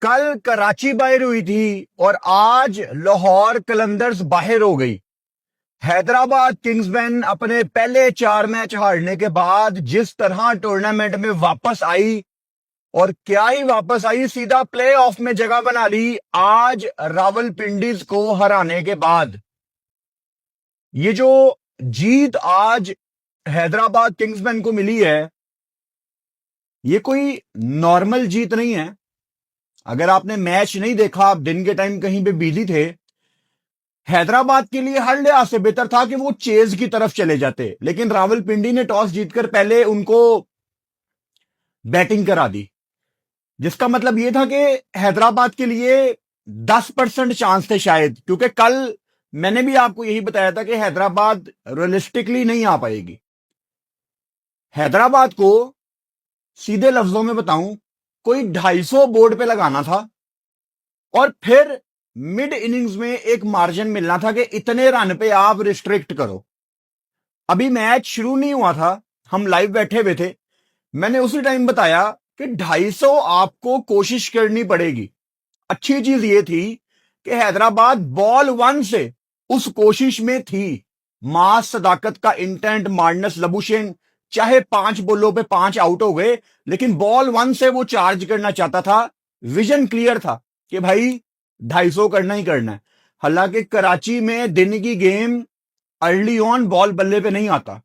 कल कराची बाहर हुई थी और आज लाहौर कलंदर्स बाहर हो गई। हैदराबाद किंग्समैन अपने पहले 4 मैच हारने के बाद जिस तरह टूर्नामेंट में वापस आई, और क्या ही वापस आई, सीधा प्ले ऑफ में जगह बना ली आज रावलपिंडीज को हराने के बाद। ये जो जीत आज हैदराबाद किंग्समैन को मिली है, ये कोई नॉर्मल जीत नहीं है। अगर आपने मैच नहीं देखा, आप दिन के टाइम कहीं पे बिजी थे, हैदराबाद के लिए हर लिहाज से बेहतर था कि वो चेज की तरफ चले जाते, लेकिन रावलपिंडी ने टॉस जीतकर पहले उनको बैटिंग करा दी, जिसका मतलब यह था कि हैदराबाद के लिए 10% चांस थे शायद, क्योंकि कल मैंने भी आपको यही बताया था कि हैदराबाद रियलिस्टिकली नहीं आ पाएगी। हैदराबाद को सीधे लफ्जों में बताऊं, कोई 250 बोर्ड पे लगाना था और फिर मिड इनिंग्स में एक मार्जिन मिलना था कि इतने रन पे आप रिस्ट्रिक्ट करो। अभी मैच शुरू नहीं हुआ था, हम लाइव बैठे हुए थे, मैंने उसी टाइम बताया कि 250 आपको कोशिश करनी पड़ेगी। अच्छी चीज यह थी कि हैदराबाद बॉल 1 से उस कोशिश में थी। मास सदाकत का इंटेंट, मार्नस लबुशेन चाहे 5 बॉलों पे 5 आउट हो गए, लेकिन बॉल 1 से वो चार्ज करना चाहता था। विजन क्लियर था कि भाई 250 करना ही करना है। हालांकि कराची में दिन की गेम अर्ली ऑन बॉल बल्ले पे नहीं आता,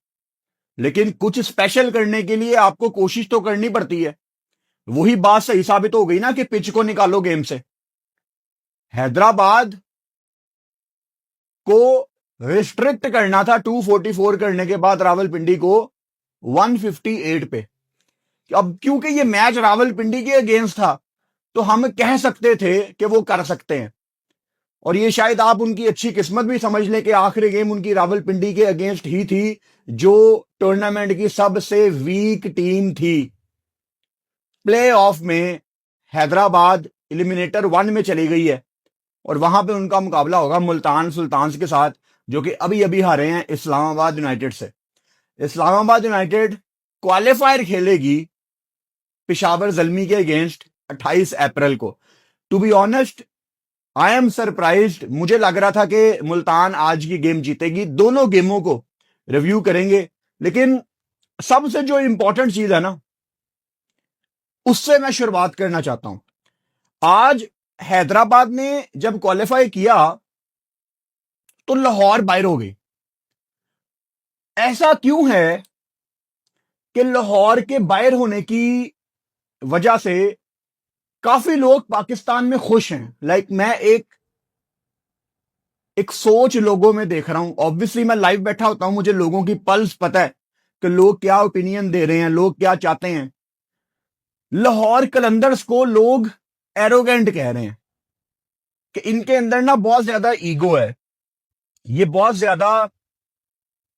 लेकिन कुछ स्पेशल करने के लिए आपको कोशिश तो करनी पड़ती है। वही बात सही साबित हो गई ना कि पिच को निकालो गेम से। हैदराबाद को रिस्ट्रिक्ट करना था 244 करने के बाद रावलपिंडी को 158 पे। अब क्योंकि ये मैच रावलपिंडी के अगेंस्ट था, तो हम कह सकते थे कि वो कर सकते हैं, और ये शायद आप उनकी अच्छी किस्मत भी समझ लें कि आखिरी गेम उनकी रावलपिंडी के अगेंस्ट ही थी, जो टूर्नामेंट की सबसे वीक टीम थी। प्ले ऑफ में हैदराबाद एलिमिनेटर 1 में चली गई है और वहां पे उनका मुकाबला होगा मुल्तान सुल्तान्स के साथ, जो कि अभी अभी हारे हैं इस्लामाबाद यूनाइटेड से। इस्लामाबाद यूनाइटेड क्वालिफायर खेलेगी पेशावर जल्मी के अगेंस्ट 28 अप्रैल को। To be honest, I am surprised. मुझे लग रहा था कि मुल्तान आज की गेम जीतेगी। दोनों गेमों को रिव्यू करेंगे, लेकिन सबसे जो इंपॉर्टेंट चीज है ना, उससे मैं शुरुआत करना चाहता हूं। आज हैदराबाद ने जब क्वालिफाई किया तो लाहौर बाहर हो गई। ऐसा क्यों है कि लाहौर के बाहर होने की वजह से काफी लोग पाकिस्तान में खुश हैं? मैं एक सोच लोगों में देख रहा हूं। ऑब्वियसली मैं लाइव बैठा होता हूं, मुझे लोगों की पल्स पता है कि लोग क्या ओपिनियन दे रहे हैं, लोग क्या चाहते हैं। लाहौर कलंदर्स को लोग एरोगेंट कह रहे हैं कि इनके अंदर ना बहुत ज्यादा ईगो है, ये बहुत ज्यादा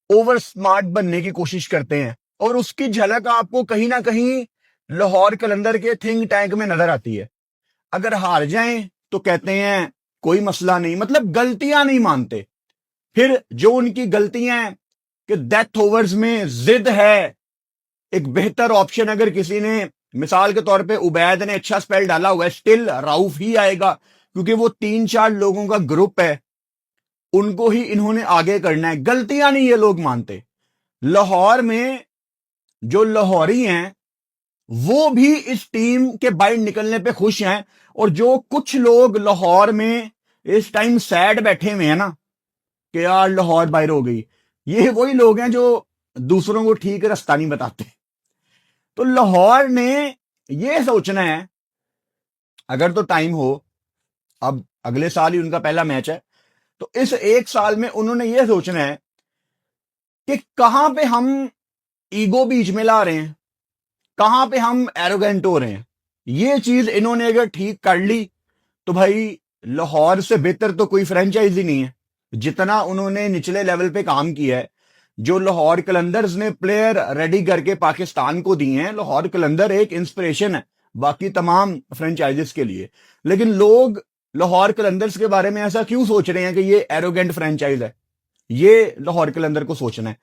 ओवर स्मार्ट बनने की कोशिश करते हैं, और उसकी झलक आपको कहीं ना कहीं लाहौर कलंदर के थिंक टैंक में नजर आती है। अगर हार जाएं तो कहते हैं कोई मसला नहीं, मतलब गलतियां नहीं मानते। फिर जो उनकी गलतियां हैं कि डेथ ओवर्स में जिद है, एक बेहतर ऑप्शन अगर किसी ने, मिसाल के तौर पे उबैद ने अच्छा स्पेल डाला हुआ है, स्टिल राउफ ही आएगा, क्योंकि वो 3-4 लोगों का ग्रुप है, उनको ही इन्होंने आगे करना है। गलतियां नहीं ये लोग मानते। लाहौर में जो लाहौरी हैं वो भी इस टीम के बाहर निकलने पे खुश हैं, और जो कुछ लोग लाहौर में इस टाइम सैड बैठे हुए हैं ना कि यार लाहौर बाहर हो गई, ये वही लोग हैं जो दूसरों को ठीक रास्ता नहीं बताते। तो लाहौर ने ये सोचना है, अगर तो टाइम हो, अब अगले साल ही उनका पहला मैच है, तो इस एक साल में उन्होंने ये सोचना है कि कहां पे हम ईगो बीच में ला रहे हैं, कहां पे हम एरोगेंट हो रहे हैं। ये चीज इन्होंने अगर ठीक कर ली तो भाई लाहौर से बेहतर तो कोई फ्रेंचाइजी नहीं है। जितना उन्होंने निचले लेवल पे काम किया है, जो लाहौर कलंदर्स ने प्लेयर रेडी करके पाकिस्तान को दिए हैं, लाहौर कलंदर एक इंस्पिरेशन है बाकी तमाम फ्रेंचाइजीज के लिए। लेकिन लोग लाहौर कलंदर्स के बारे में ऐसा क्यों सोच रहे हैं कि ये एरोगेंट फ्रेंचाइज है? ये लाहौर कलंदर को सोचना है।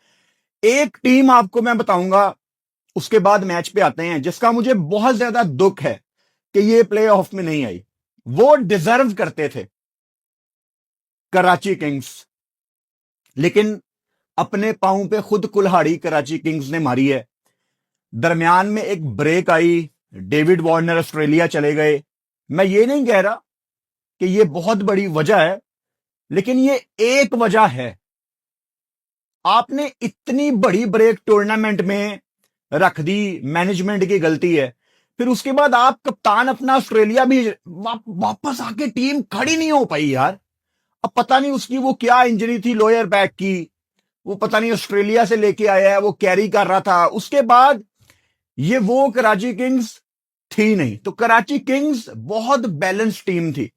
एक टीम आपको मैं बताऊंगा, उसके बाद मैच पे आते हैं, जिसका मुझे बहुत ज्यादा दुख है कि ये प्ले ऑफ में नहीं आई। वो डिजर्व करते थे कराची किंग्स, लेकिन अपने पांव पे खुद कुल्हाड़ी कराची किंग्स ने मारी है। दरमियान में एक ब्रेक आई, डेविड वार्नर ऑस्ट्रेलिया चले गए। मैं ये नहीं कह रहा कि ये बहुत बड़ी वजह है, लेकिन ये एक वजह है। आपने इतनी बड़ी ब्रेक टूर्नामेंट में रख दी, मैनेजमेंट की गलती है। फिर उसके बाद आप कप्तान अपना ऑस्ट्रेलिया भी वापस आके टीम खड़ी नहीं हो पाई यार। अब पता नहीं उसकी वो क्या इंजरी थी लोअर बैक की, वो पता नहीं ऑस्ट्रेलिया से लेके आया है, वो कैरी कर रहा था। उसके बाद ये वो कराची किंग्स थी नहीं। तो कराची किंग्स बहुत बैलेंस टीम थी,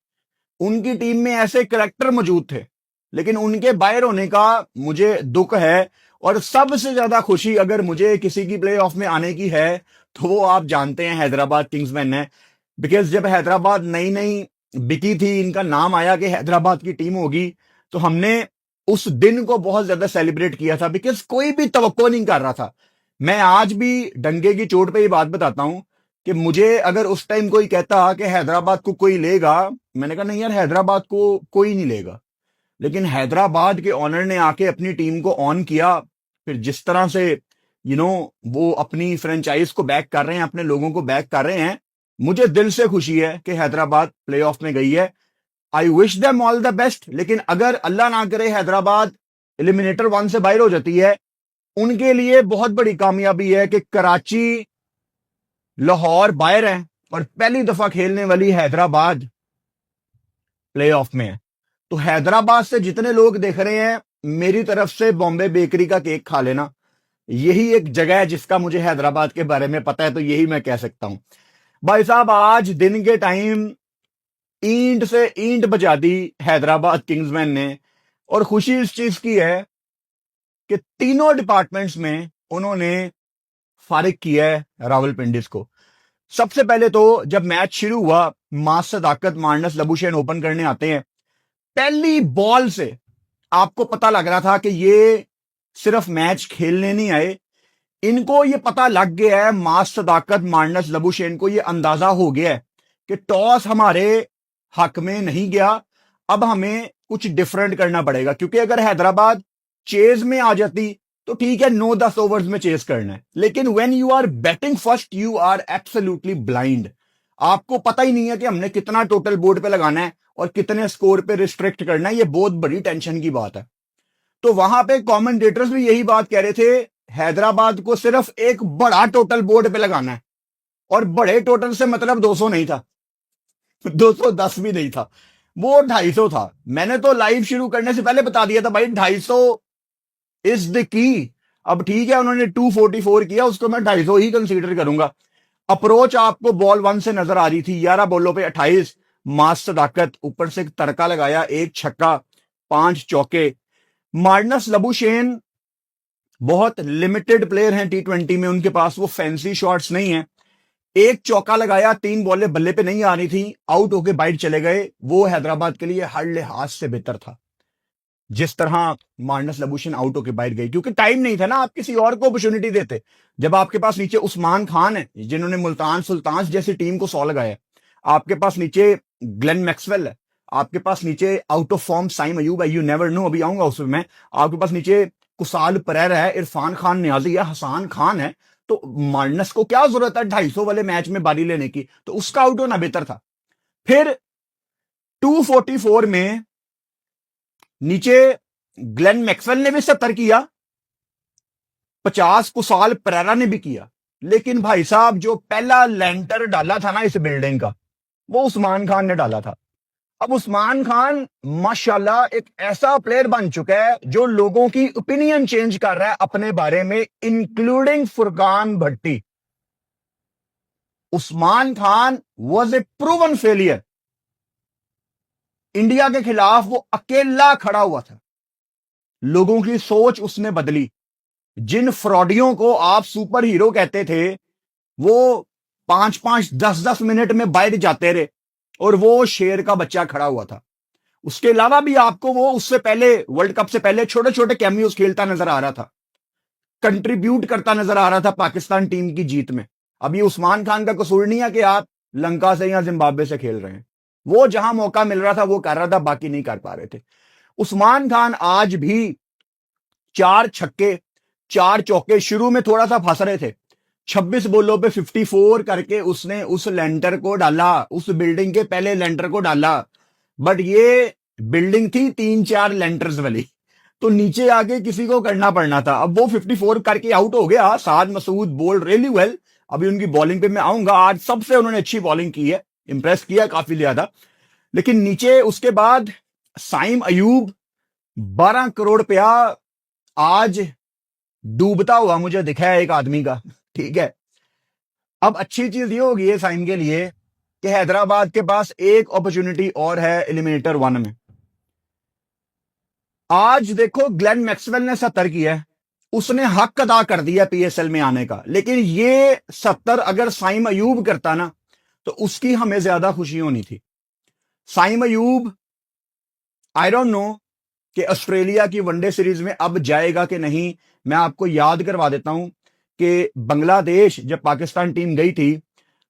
उनकी टीम में ऐसे करेक्टर मौजूद थे, लेकिन उनके बाहर होने का मुझे दुख है। और सबसे ज्यादा खुशी अगर मुझे किसी की प्ले ऑफ में आने की है तो वो आप जानते हैं हैदराबाद किंग्समैन है। बिकॉज जब हैदराबाद नई नई बिकी थी, इनका नाम आया कि हैदराबाद की टीम होगी, तो हमने उस दिन को बहुत ज्यादा सेलिब्रेट किया था। बिकॉज कोई भी तवक्को नहीं कर रहा था। मैं आज भी डंगे की चोट पे ये बात बताता हूं कि मुझे अगर उस टाइम कोई कहता कि हैदराबाद को कोई लेगा, मैंने कहा नहीं यार, हैदराबाद को कोई नहीं लेगा। लेकिन हैदराबाद के ऑनर ने आके अपनी टीम को ऑन किया। फिर जिस तरह से वो अपनी फ्रेंचाइज को बैक कर रहे हैं, अपने लोगों को बैक कर रहे हैं, मुझे दिल से खुशी है कि हैदराबाद प्लेऑफ में गई है। I wish them all the best. लेकिन अगर अल्लाह ना करे हैदराबाद एलिमिनेटर 1 से बाहर हो जाती है, उनके लिए बहुत बड़ी कामयाबी है कि कराची, लाहौर बाहर है और पहली दफा खेलने वाली हैदराबाद प्लेऑफ में है। तो हैदराबाद से जितने लोग देख रहे हैं, मेरी तरफ से बॉम्बे बेकरी का केक खा लेना। यही एक जगह है जिसका मुझे हैदराबाद के बारे में पता है, तो यही मैं कह सकता हूं। भाई साहब, आज दिन के टाइम ईंट से ईंट बजा दी हैदराबाद किंग्समैन ने। और खुशी इस चीज की है कि तीनों डिपार्टमेंट्स में उन्होंने फारिग किया है रावलपिंडीज को। सबसे पहले तो जब मैच शुरू हुआ, मास सदाकत मार्नस लबुशेन ओपन करने आते हैं। पहली बॉल से आपको पता लग रहा था कि ये सिर्फ मैच खेलने नहीं आए, इनको ये पता लग गया है, मास सदाकत मार्नस लबुशेन को ये अंदाजा हो गया है कि टॉस हमारे हक में नहीं गया, अब हमें कुछ डिफरेंट करना पड़ेगा। क्योंकि अगर हैदराबाद चेज में आ जाती तो ठीक है, 9-10 ओवर्स में चेज करना है, लेकिन when you are batting first you are absolutely blind. आपको पता ही नहीं है कि हमने कितना टोटल बोर्ड पे लगाना है और कितने स्कोर पे रिस्ट्रिक्ट करना है। ये बहुत बड़ी टेंशन की बात है। तो वहां पे कमेंटेटर्स भी यही बात कह रहे थे, हैदराबाद को सिर्फ एक बड़ा टोटल बोर्ड पे लगाना है। और बड़े टोटल से मतलब 200 नहीं था, 210 भी नहीं था, वो 250 था। मैंने तो लाइव शुरू करने से पहले बता दिया था भाई 250 इज द की। अब ठीक है, उन्होंने 244 किया, उसको मैं 250 ही कंसीडर करूंगा। अप्रोच आपको बॉल 1 से नजर आ रही थी, 11 बॉलों पे 28। मास सदाकत ऊपर से तड़का लगाया, 1 छक्का 5 चौके। मार्नस लबुशेन बहुत लिमिटेड प्लेयर हैं T20 में, उनके पास वो फैंसी शॉट्स नहीं है। 1 चौका लगाया, 3 बॉलें बल्ले पे नहीं आ रही थी, आउट होके बाइट चले गए। वो हैदराबाद के लिए हर लिहाज से बेहतर था जिस तरह मार्नस लबुशेन आउट होके बाहर गई, क्योंकि टाइम नहीं था ना, आप किसी और को अपॉर्चुनिटी देते। जब आपके पास नीचे उस्मान खान है जिन्होंने मुल्तान सुल्तान जैसी टीम को 100 लगाया, आपके पास नीचे ग्लेन मैक्सवेल है, आपके पास नीचे out of form Saim Ayub है, यू नेवर नो, अभी आऊंगा उसमें मैं। आपके पास नीचे कुसाल परेरा है, इरफान खान न्याजी है, हसान खान है। तो मार्नस को क्या जरूरत है 250 वाले मैच में बारी लेने की? तो उसका आउट होना बेहतर था। फिर 244 में नीचे ग्लेन मैक्सवेल ने भी 70 किया, 50 कुसाल परेरा ने भी किया। लेकिन भाई साहब, जो पहला लेंटर डाला था ना इस बिल्डिंग का, वो उस्मान खान ने डाला था। अब उस्मान खान माशाल्लाह एक ऐसा प्लेयर बन चुका है जो लोगों की ओपिनियन चेंज कर रहा है अपने बारे में, including Furqan Bhatti. Usman Khan was a proven failure. India के खिलाफ वो अकेला खड़ा हुआ था, लोगों की सोच उसने बदली। जिन फ्रॉडियों को आप सुपर हीरो कहते थे, वो 5-5 10-10 मिनट में बाहर जाते रहे और वो शेर का बच्चा खड़ा हुआ था। उसके अलावा भी आपको वो उससे पहले, वर्ल्ड कप से पहले छोटे छोटे कैमियोज खेलता नजर आ रहा था, कंट्रीब्यूट करता नजर आ रहा था पाकिस्तान टीम की जीत में। अब ये उस्मान खान का कसूर नहीं है कि आप लंका से या जिम्बाब्वे से खेल रहे हैं। वो जहां मौका मिल रहा था वो कर रहा था, बाकी नहीं कर पा रहे थे। उस्मान खान आज भी 4 छक्के 4 चौके, शुरू में थोड़ा सा फंस रहे थे, 26 बॉलों पे 54 करके उसने उस लेंटर को डाला, उस बिल्डिंग के पहले लेंटर को डाला। बट ये बिल्डिंग थी 3-4 लेंटर्स वाली, तो नीचे आके किसी को करना पड़ना था। अब वो 54 करके आउट हो गया। साद मसूद बोल्ड रियली वेल। अभी उनकी बॉलिंग पे मैं आऊंगा, आज सबसे उन्होंने अच्छी बॉलिंग की है, इंप्रेस किया काफी ज्यादा। लेकिन नीचे उसके बाद साइम अयूब 12 करोड़ रुपया आज डूबता हुआ मुझे दिखा है एक आदमी का। ठीक है, अब अच्छी चीज ये होगी है साइम के लिए कि हैदराबाद के पास एक अपॉर्चुनिटी और है एलिमिनेटर 1 में। आज देखो ग्लेन मैक्सवेल ने 70 किया है, उसने हक अदा कर दिया पीएसएल में आने का। लेकिन ये 70 अगर साइम अयूब करता ना तो उसकी हमें ज्यादा खुशी होनी थी। Saim Ayub I don't know कि ऑस्ट्रेलिया की वनडे सीरीज में अब जाएगा कि नहीं। मैं आपको याद करवा देता हूं कि बांग्लादेश जब पाकिस्तान टीम गई थी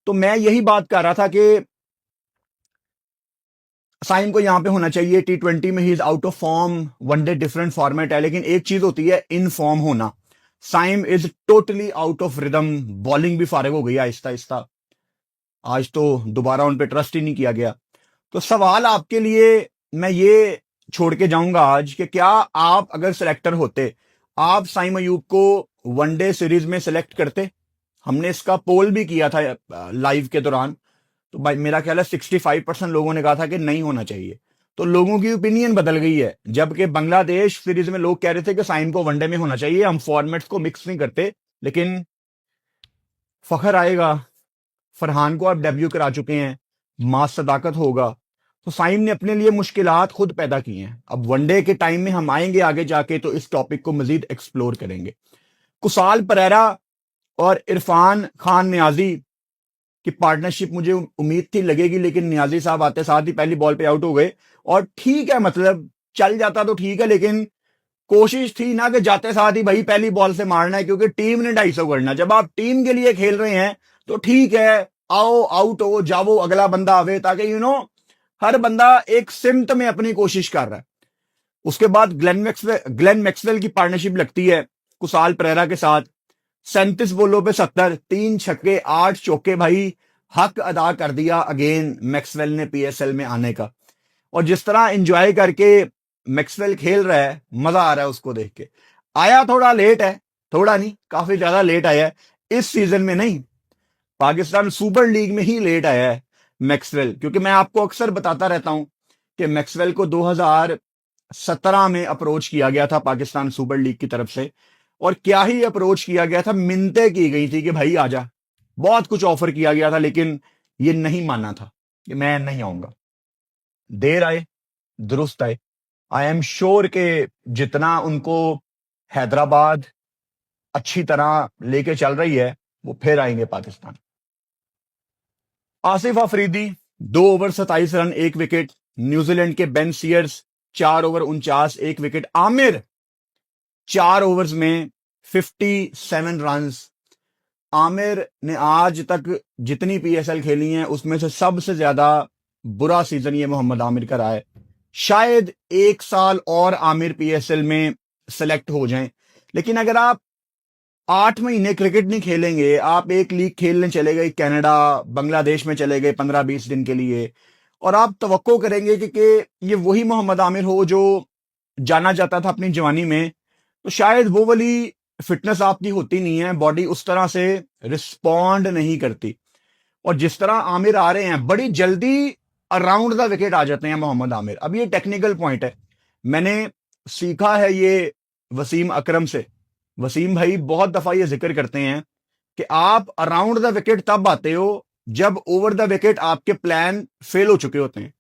तो मैं यही बात कर रहा था कि साइम को यहां पे होना चाहिए। T20 में ही is out of form, one day different format है, लेकिन एक चीज होती है इन फॉर्म होना। Saim is totally out of rhythm, bowling भी फारिग हो गई आहिस्ता आहिस्ता। आज तो दोबारा उन पे ट्रस्ट ही नहीं किया गया। तो सवाल आपके लिए मैं ये छोड़ के जाऊंगा आज कि क्या आप अगर सिलेक्टर होते, आप साइम अयूब को वनडे सीरीज में सिलेक्ट करते? हमने इसका पोल भी किया था लाइव के दौरान, तो भाई मेरा ख्याल है 65% लोगों ने कहा था कि नहीं होना चाहिए। तो लोगों की ओपिनियन बदल गई है। जबकि बांग्लादेश सीरीज में लोग कह रहे थे कि साइम को वनडे में होना चाहिए, हम फॉर्मेट्स को मिक्स नहीं करते। लेकिन फखर आएगा, फरहान को आप डेब्यू करा चुके हैं, मास सदाकत होगा, तो साइम ने अपने लिए मुश्किलात खुद पैदा की हैं। अब वनडे के टाइम में हम आएंगे आगे जाके तो इस टॉपिक को मजीद एक्सप्लोर करेंगे। कुसाल परेरा और इरफान खान नियाजी की पार्टनरशिप मुझे उम्मीद थी लगेगी, लेकिन नियाजी साहब आते साथ ही पहली बॉल पे आउट हो गए। और ठीक है, मतलब चल जाता तो ठीक है, लेकिन कोशिश थी ना कि जाते साथ ही भाई पहली बॉल से मारना है, क्योंकि टीम ने 250 करना। जब आप टीम के लिए खेल रहे हैं तो ठीक है, आओ आउट हो जाओ, अगला बंदा आवे, ताकि हर बंदा एक सिमत में अपनी कोशिश कर रहा है। उसके बाद ग्लेन मैक्सवेल की पार्टनरशिप लगती है कुसाल परेरा के साथ। 37 बॉलों पे 70, 3 छक्के 8 चौके, भाई हक अदा कर दिया अगेन मैक्सवेल ने पीएसएल में आने का। और जिस तरह एंजॉय करके मैक्सवेल खेल रहा है, मजा आ रहा है उसको देख के। आया थोड़ा लेट है, थोड़ा नहीं काफी ज्यादा लेट आया है, इस सीजन में नहीं, पाकिस्तान सुपर लीग में ही लेट आया है मैक्सवेल। क्योंकि मैं आपको अक्सर बताता रहता हूं कि मैक्सवेल को 2017 में अप्रोच किया गया था पाकिस्तान सुपर लीग की तरफ से, और क्या ही अप्रोच किया गया था, मिन्नतें की गई थी कि भाई आजा, बहुत कुछ ऑफर किया गया था, लेकिन ये नहीं माना था कि मैं नहीं आऊंगा। देर आए दुरुस्त आए। आई एम श्योर के जितना उनको हैदराबाद अच्छी तरह लेके चल रही है वो फिर आएंगे Pakistan. Asif Afridi 2 over 27 run 1 wicket. New Zealand के Ben Sears 4 over 49 1 wicket. Aamir 4 overs में 57 रन। आमिर ने आज तक जितनी पीएसएल खेली हैं उसमें से सबसे ज्यादा बुरा सीजन ये मोहम्मद आमिर का रहा है। शायद 1 साल और आमिर पीएसएल में सेलेक्ट हो जाएं, लेकिन अगर आप 8 महीने क्रिकेट नहीं खेलेंगे, आप एक लीग खेलने चले गए कनाडा बांग्लादेश में चले गए 15-20 दिन के लिए, और आप तवक्को करेंगे कि ये वही मोहम्मद आमिर हो जो जाना जाता था अपनी जवानी में, तो शायद वो वाली फिटनेस आपकी होती नहीं है, बॉडी उस तरह से रिस्पॉन्ड नहीं करती। और जिस तरह आमिर आ रहे हैं, बड़ी जल्दी अराउंड द विकेट आ जाते हैं मोहम्मद आमिर। अब ये टेक्निकल पॉइंट है, मैंने सीखा है ये वसीम अकरम से। वसीम भाई बहुत दफा ये जिक्र करते हैं कि आप अराउंड द विकेट तब आते हो जब ओवर द विकेट आपके प्लान फेल हो चुके होते हैं।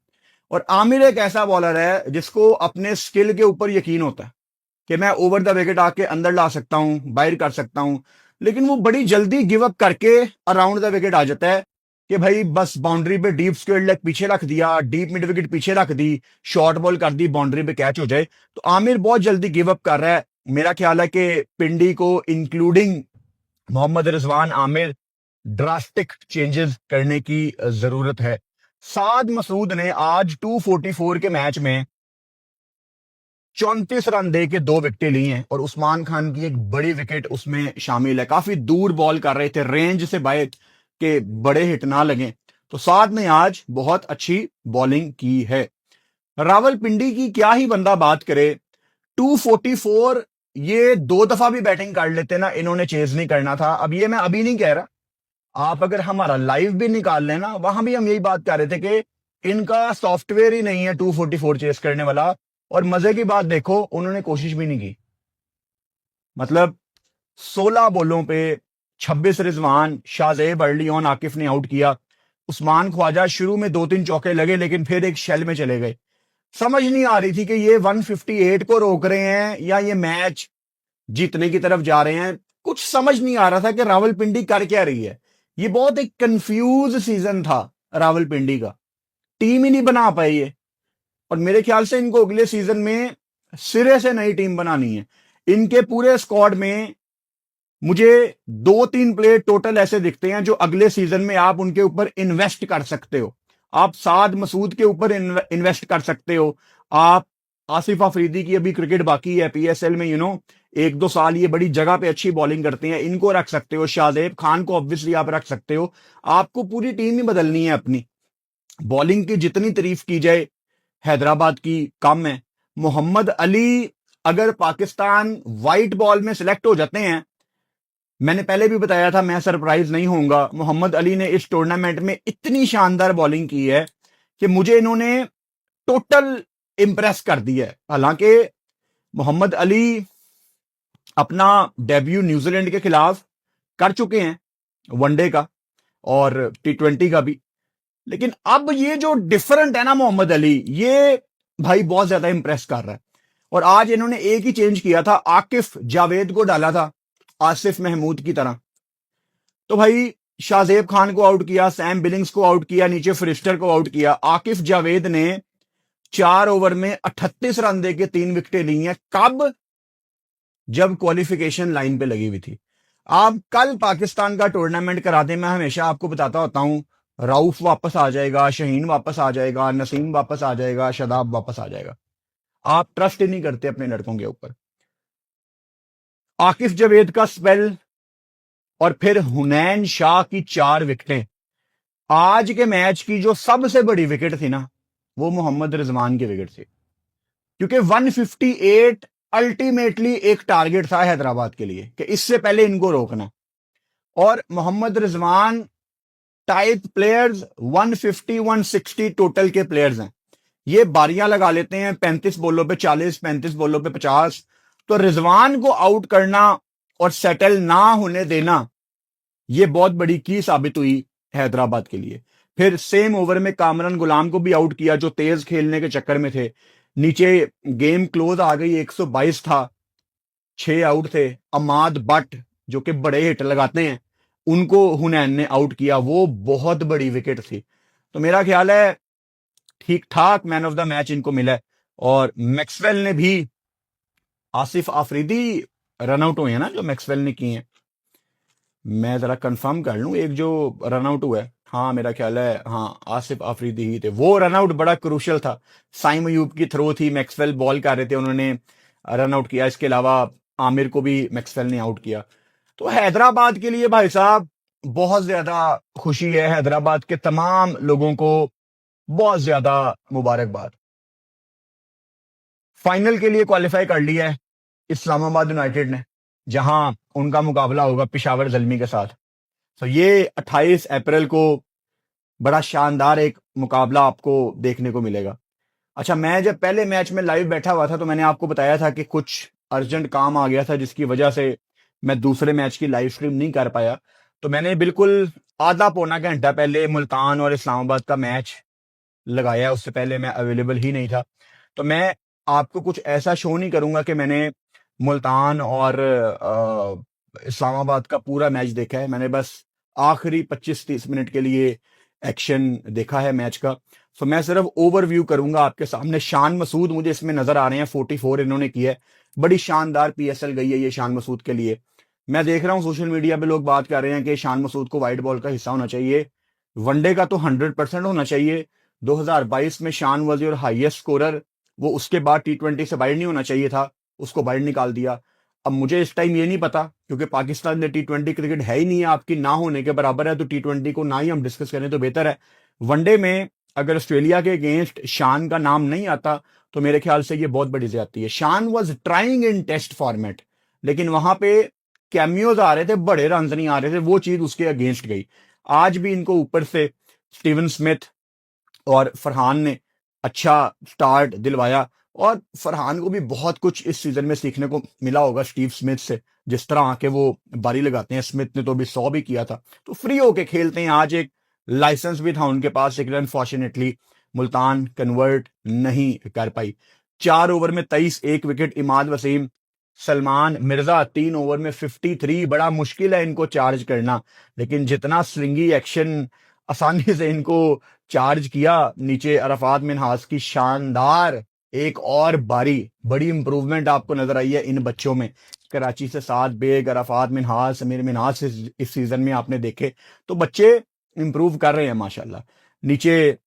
और आमिर एक ऐसा बॉलर है जिसको अपने स्किल के ऊपर यकीन होता है कि मैं ओवर द विकेट आके अंदर ला सकता हूं, बाहर कर सकता हूं, लेकिन वो बड़ी जल्दी गिव अप करके अराउंड द विकेट आ जाता है कि भाई बस बाउंड्री पे डीप स्क्वायर लेग पीछे रख दिया, डीप मिड विकेट पीछे रख दी, शॉर्ट बॉल कर दी, बाउंड्री पे कैच हो जाए। तो आमिर बहुत जल्दी गिव अप कर रहा है। मेरा ख्याल है कि पिंडी को including Mohammad Rizwan Aamir drastic changes करने की जरूरत है। साद मसूद ने आज 244 के मैच में 34 रन दे के 2 विकेटें ली हैं और उस्मान खान की एक बड़ी विकेट उसमें शामिल है। काफी दूर बॉल कर रहे थे, रेंज से बाहर के बड़े हिट ना लगे, तो साद ने आज बहुत अच्छी बॉलिंग की है। रावलपिंडी की क्या ही बंदा बात करे, 244 ये 2 दफा भी बैटिंग कर लेते ना, इन्होंने चेज नहीं करना था। अब ये मैं अभी नहीं कह रहा, आप अगर हमारा लाइव भी निकाल लेना, वहां भी हम यही बात कर रहे थे कि इनका सॉफ्टवेयर ही नहीं है 244 चेस करने वाला। और मजे की बात देखो, उन्होंने कोशिश भी नहीं की। मतलब 16 बॉलों पे 26 रिजवान, शाहजेब अर्ली ऑन आकिफ ने आउट किया। उस्मान ख्वाजा शुरू में 2-3 चौके लगे, लेकिन फिर एक शेल में चले गए। समझ नहीं आ रही थी कि ये 158 को रोक रहे हैं या ये मैच जीतने की तरफ जा रहे हैं। कुछ समझ नहीं आ रहा था कि रावलपिंडी कर क्या रही है। ये बहुत एक कंफ्यूज सीजन था रावलपिंडी का, टीम ही नहीं बना पाई है। और मेरे ख्याल से इनको अगले सीजन में सिरे से नई टीम बनानी है। इनके पूरे स्क्वाड में मुझे 2-3 प्लेयर टोटल ऐसे दिखते हैं जो अगले सीजन में आप उनके ऊपर इन्वेस्ट कर सकते हो। आप साद मसूद के ऊपर इन्वेस्ट कर सकते हो। आप आसिफ अफरीदी की अभी क्रिकेट बाकी है पीएसएल में, 1-2 साल ये बड़ी जगह पे अच्छी बॉलिंग करते हैं, इनको रख सकते हो। शाहजेब खान को ऑब्वियसली आप रख सकते हो। आपको पूरी टीम ही बदलनी है अपनी। बॉलिंग की जितनी तारीफ की जाए हैदराबाद की कम है। मोहम्मद अली अगर पाकिस्तान व्हाइट बॉल में सिलेक्ट हो जाते हैं, मैंने पहले भी बताया था, मैं सरप्राइज नहीं होऊंगा। मोहम्मद अली ने इस टूर्नामेंट में इतनी शानदार बॉलिंग की है कि मुझे इन्होंने टोटल इंप्रेस कर दिया है। हालांकि मोहम्मद अली अपना डेब्यू न्यूजीलैंड के खिलाफ कर चुके हैं, वनडे का और T20 का भी, लेकिन अब ये जो डिफरेंट है ना मोहम्मद अली, ये भाई बहुत ज्यादा इंप्रेस कर रहा है। और आज इन्होंने एक ही चेंज किया था, आकिफ जावेद को डाला था आसिफ महमूद की तरह। तो भाई शाहजेब खान को आउट किया, सैम बिलिंग्स को आउट किया, नीचे फ्रिस्टर को आउट किया। आकिफ जावेद ने 4 ओवर में 38 रन देके 3 विकेटें ली हैं। कब? जब क्वालिफिकेशन लाइन पे लगी हुई थी। आप कल पाकिस्तान का टूर्नामेंट करा दें, मैं हमेशा आपको बताता होता हूं, राउफ वापस आ जाएगा, शहीन वापस आ जाएगा, नसीम वापस आ जाएगा, शदाब वापस आ जाएगा। आप ट्रस्ट ही नहीं करते अपने लड़कों के ऊपर। आकिफ जावेद का स्पेल और फिर हुनैन शाह की 4 विकेटें। आज के मैच की जो सबसे बड़ी विकेट थी ना, वो मोहम्मद रिजवान की विकेट थी, क्योंकि 158 अल्टीमेटली एक टारगेट था हैदराबाद के लिए कि इससे पहले इनको रोकना। और Mohammad Rizwan type players 150 160 total के प्लेयर्स हैं। ये बारियां लगा लेते हैं 35 बॉलों पे 40, 35 बॉलों पे 50। तो रिजवान को आउट करना और सेटल ना होने देना, ये बहुत बड़ी की साबित हुई हैदराबाद के लिए। फिर सेम ओवर में कामरान गुलाम को भी आउट किया, जो तेज खेलने के चक्कर में थे। नीचे गेम क्लोज आ गई, 122 था, 6 आउट थे। अमाद बट जो कि बड़े हिट लगाते हैं, उनको हुनैन ने आउट किया, वो बहुत बड़ी विकेट थी। तो मेरा ख्याल है ठीक ठाक मैन ऑफ द मैच इनको मिला है। और मैक्सवेल ने भी, आसिफ आफरीदी रनआउट हुए हैं ना जो मैक्सवेल ने किए हैं, मैं जरा कंफर्म कर लूं, एक जो रनआउट हुआ है, हाँ मेरा ख्याल है, हाँ आसिफ आफरीदी ही थे। वो रनआउट बड़ा क्रूशियल था, साइम अयूब की थ्रो थी, मैक्सवेल बॉल कर रहे थे, उन्होंने रनआउट किया। इसके अलावा आमिर को भी मैक्सवेल ने आउट किया। तो हैदराबाद के लिए भाई साहब बहुत ज्यादा खुशी है, हैदराबाद के तमाम लोगों को बहुत ज्यादा मुबारकबाद। फाइनल के लिए क्वालिफाई कर लिया है इस्लामाबाद यूनाइटेड ने, जहां उनका मुकाबला होगा पिशावर ज़ल्मी के साथ। तो ये 28 अप्रैल को बड़ा शानदार एक मुकाबला आपको देखने को मिलेगा। अच्छा, मैं जब पहले मैच में लाइव बैठा हुआ था तो मैंने आपको बताया था कि कुछ अर्जेंट काम आ गया था, जिसकी वजह से मैं दूसरे मैच की लाइव स्ट्रीम नहीं कर पाया। तो मैंने बिल्कुल आधा पौना घंटा पहले मुल्तान और इस्लामाबाद का मैच लगाया, उससे पहले मैं अवेलेबल ही नहीं था। तो मैं आपको कुछ ऐसा शो नहीं करूंगा कि मैंने मुल्तान और इस्लामाबाद का पूरा मैच देखा है। मैंने बस आखिरी 25-30 मिनट के लिए एक्शन देखा है मैच का। तो मैं सिर्फ ओवरव्यू करूंगा आपके सामने। शान मसूद मुझे इसमें नजर आ रहे हैं, 44 इन्होंने किया है। बड़ी शानदार पीएसएल गई है ये शान मसूद के लिए। मैं देख रहा हूं सोशल मीडिया पे लोग बात कर रहे हैं कि शान मसूद को व्हाइट बॉल का हिस्सा होना चाहिए। वनडे का तो 100% होना चाहिए, 2022 में शान वॉज योर हाईएस्ट स्कोरर, वो उसके बाद टी20 से बाहर नहीं होना चाहिए था, उसको बाहर निकाल दिया। अब मुझे इस टाइम ये नहीं पता, क्योंकि पाकिस्तान में टी20 क्रिकेट है ही नहीं है, आपकी ना होने के बराबर है, तो टी20 को ना ही हम डिस्कस करें तो बेहतर है। वनडे में अगर ऑस्ट्रेलिया के अगेंस्ट शान का नाम नहीं आता तो मेरे ख्याल से ये बहुत बड़ी ज्यादती है। Shan was trying in test format, लेकिन वहां पे कैमियोज आ रहे थे, बड़े रन नहीं आ रहे थे, वो चीज उसके अगेंस्ट गई। आज भी इनको ऊपर से स्टीवन स्मिथ और फरहान ने अच्छा स्टार्ट दिलवाया, और फरहान को भी बहुत कुछ इस सीजन में सीखने को मिला होगा स्टीव स्मिथ से, जिस तरह आके वो बारी लगाते हैं। स्मिथ ने तो अभी 100 भी किया था, तो फ्री होके खेलते हैं। आज एक लाइसेंस भी था उनके पास, लेकिन अनफॉर्चुनेटली मुल्तान कन्वर्ट नहीं कर पाई। 4 ओवर में 23, 1 विकेट इमाद वसीम। सलमान मिर्जा 3 ओवर में 53। बड़ा मुश्किल है इनको चार्ज करना, लेकिन जितना स्विंगी एक्शन आसानी से इनको चार्ज किया। नीचे अरफात मिनहास की शानदार एक और बारी, बड़ी इंप्रूवमेंट आपको नजर आई है इन बच्चों में। कराची से 7 बेग, अरफात मिनहास, समीर मिनहास इस सीजन में आपने देखे, तो बच्चे इंप्रूव कर रहे हैं माशाल्लाह। नीचे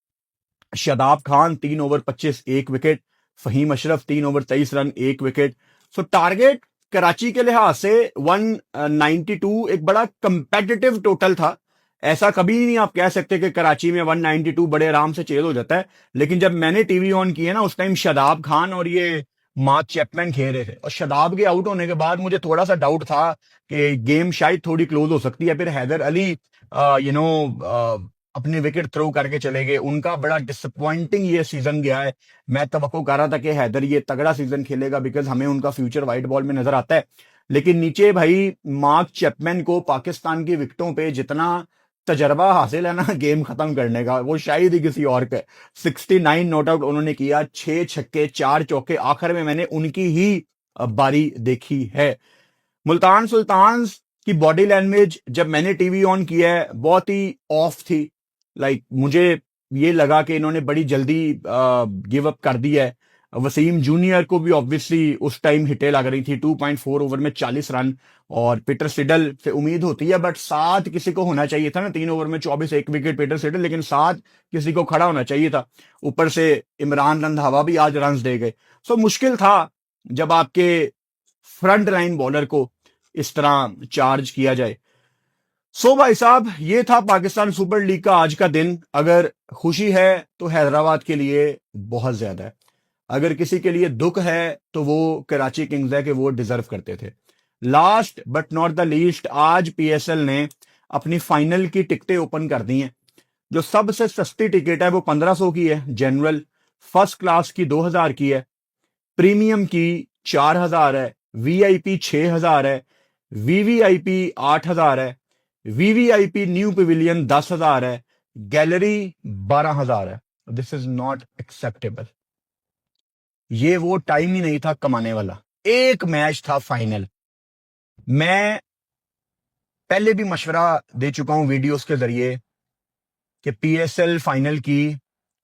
Shadab Khan 3 over 25, 1 wicket. Fahim Ashraf 3 over 23 run, 1 wicket. So target Karachi के लिहाज से 192 एक बड़ा कंपेटिटिव टोटल था। ऐसा कभी नहीं आप कह सकते कि कराची में 192 बड़े आराम से चेज हो जाता है। लेकिन जब मैंने टीवी ऑन किया ना, उस टाइम शादाब खान और ये मार्क चैपमैन खेल रहे थे, और शादाब के आउट होने के बाद मुझे थोड़ा सा डाउट था कि गेम शायद थोड़ी क्लोज हो सकती है। फिर हैदर अली अपनी विकेट थ्रो करके चले गए। उनका बड़ा डिसअपॉइंटिंग ये सीजन गया है। मैं तवक्को कर रहा था कि हैदर ये तगड़ा सीजन खेलेगा, बिकॉज हमें उनका फ्यूचर वाइट बॉल में नजर आता है। लेकिन नीचे भाई मार्क चैपमैन को पाकिस्तान की विकेटों पे जितना तजर्बा हासिल है ना गेम खत्म करने का, वो शायद ही किसी और का। 69 नॉट आउट उन्होंने किया, 6 छक्के 4 चौके, आखिर में मैंने उनकी ही बारी देखी है। मुल्तान सुल्तान की बॉडी लैंग्वेज जब मैंने टीवी ऑन किया है बहुत ही ऑफ थी। मुझे ये लगा कि इन्होंने बड़ी जल्दी गिव अप कर दिया है। वसीम जूनियर को भी ऑब्वियसली उस टाइम हिटें लग रही थी। 2.4 ओवर में 40 रन, और पीटर सिडल से उम्मीद होती है, बट 7 किसी को होना चाहिए था ना। 3 ओवर में 24, 1 विकेट पीटर सिडल, लेकिन 7 किसी को खड़ा होना चाहिए था। ऊपर से इमरान रंधावा भी आज रन दे गए। सो मुश्किल था जब आपके फ्रंट लाइन बॉलर को इस तरह चार्ज किया जाए। सो भाई साहब, ये था पाकिस्तान सुपर लीग का आज का दिन। अगर खुशी है तो हैदराबाद के लिए बहुत ज्यादा है, अगर किसी के लिए दुख है तो वो कराची किंग्स है कि वो डिजर्व करते थे। Last but not the least, आज पीएसएल ने अपनी फाइनल की टिकटें ओपन कर दी हैं। जो सबसे सस्ती टिकट है वो 1500 की है, जनरल। फर्स्ट क्लास की 2000 की है, प्रीमियम की 4000 है, वीआईपी 6000 है, वीवीआईपी 8000 है, वीवीआईपी न्यू पवेलियन 10,000 है, गैलरी 12,000 है। This is not acceptable. ये वो टाइम ही नहीं था कमाने वाला। एक मैच था फाइनल। मैं पहले भी मशवरा दे चुका हूं वीडियोस के जरिए कि पीएसएल फाइनल की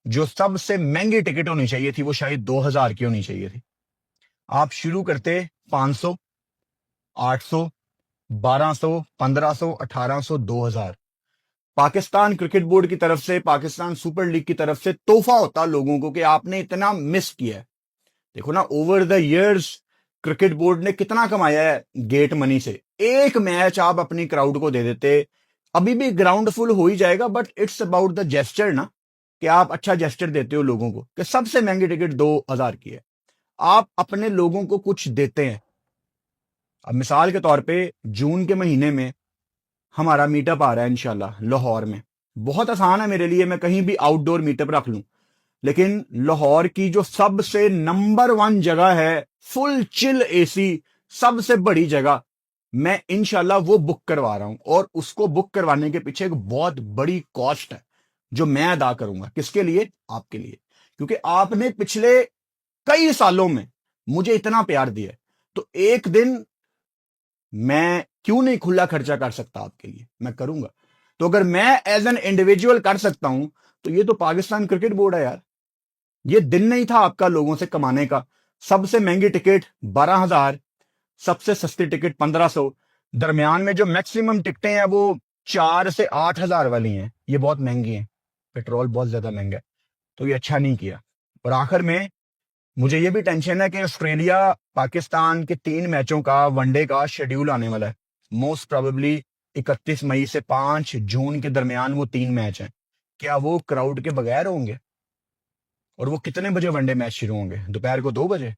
जो सबसे महंगी टिकट होनी चाहिए थी वो शायद 2000 की होनी चाहिए थी। आप शुरू करते 500, 800, 1200, 1500, 1800, 2000। पाकिस्तान क्रिकेट बोर्ड की तरफ से, पाकिस्तान सुपर लीग की तरफ से तोहफा होता लोगों को कि आपने इतना मिस किया है। देखो ना, over the years cricket board ने कितना कमाया है गेट मनी से। एक मैच आप अपनी क्राउड को दे देते, अभी भी ग्राउंड फुल हो ही जाएगा, but it's about the gesture ना, कि आप अच्छा जेस्चर देते हो लोगों को। कि सबसे महंगी टिकट 2000 की है, आप अपने लोगों को कुछ देते हैं। अब मिसाल के तौर पे जून के महीने में हमारा मीटअप आ रहा है इंशाल्लाह लाहौर में। बहुत आसान है मेरे लिए, मैं कहीं भी आउटडोर मीटअप रख लूं, लेकिन लाहौर की जो सबसे नंबर 1 जगह है, फुल चिल एसी, सबसे बड़ी जगह, मैं इंशाल्लाह वो बुक करवा रहा हूं। और उसको बुक करवाने के पीछे एक बहुत बड़ी कॉस्ट है जो मैं अदा करूंगा। किसके लिए? आपके लिए, क्योंकि आपने पिछले कई सालों में मुझे इतना प्यार दिया, तो एक दिन मैं क्यों नहीं खुला खर्चा कर सकता आपके लिए? मैं करूंगा। तो अगर मैं एज एन इंडिविजुअल कर सकता हूं, तो ये तो पाकिस्तान क्रिकेट बोर्ड है यार। ये दिन नहीं था आपका लोगों से कमाने का। सबसे महंगी टिकट 12,000, सबसे सस्ती टिकट 1500, दरमियान में जो मैक्सिमम टिकटें हैं वो 4 से 8,000 वाली हैं। ये बहुत महंगी हैं, पेट्रोल बहुत ज्यादा महंगा है। तो ये अच्छा नहीं किया। और आखिर में मुझे ये भी टेंशन है कि ऑस्ट्रेलिया पाकिस्तान के 3 मैचों का वनडे का शेड्यूल आने वाला है। मोस्ट प्रोबेबली 31 मई से 5 जून के दरमियान वो 3 मैच हैं। क्या वो क्राउड के बगैर होंगे? और वो कितने बजे वनडे मैच शुरू होंगे? दोपहर को 2 बजे?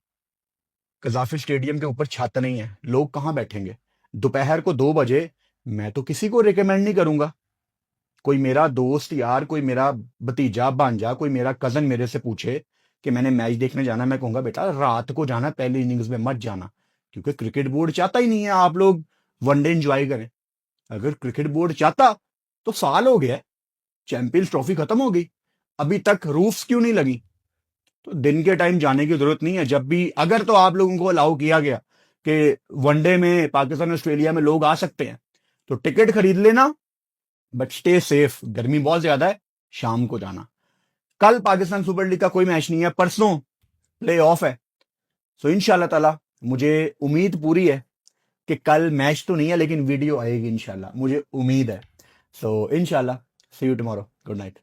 कजाफी स्टेडियम के ऊपर छत नहीं है, लोग कहाँ बैठेंगे दोपहर को 2 बजे? मैं तो किसी को रिकमेंड नहीं करूंगा। कोई मेरा दोस्त यार, कोई मेरा भतीजा भांजा, कोई मेरा कजन मेरे से पूछे कि मैंने मैच देखने जाना, मैं कहूंगा बेटा रात को जाना, पहली इनिंग्स में मत जाना, क्योंकि क्रिकेट बोर्ड चाहता ही नहीं है आप लोग वनडे एंजॉय करें। अगर क्रिकेट बोर्ड चाहता तो साल हो गया, चैंपियंस ट्रॉफी खत्म हो गई, अभी तक रूफ्स क्यों नहीं लगी? तो दिन के टाइम जाने की जरूरत नहीं है। जब भी अगर तो आप लोगों को अलाउ किया गया कि वनडे में पाकिस्तान ऑस्ट्रेलिया में लोग आ सकते हैं तो टिकट खरीद लेना, बट स्टे सेफ, गर्मी बहुत ज्यादा है, शाम को जाना। कल पाकिस्तान सुपर लीग का कोई मैच नहीं है, परसों प्ले ऑफ है। सो इंशाल्लाह ताला मुझे उम्मीद पूरी है कि कल मैच तो नहीं है लेकिन वीडियो आएगी इंशाल्लाह, मुझे उम्मीद है। सो इंशाल्लाह सी यू टुमारो, गुड नाइट।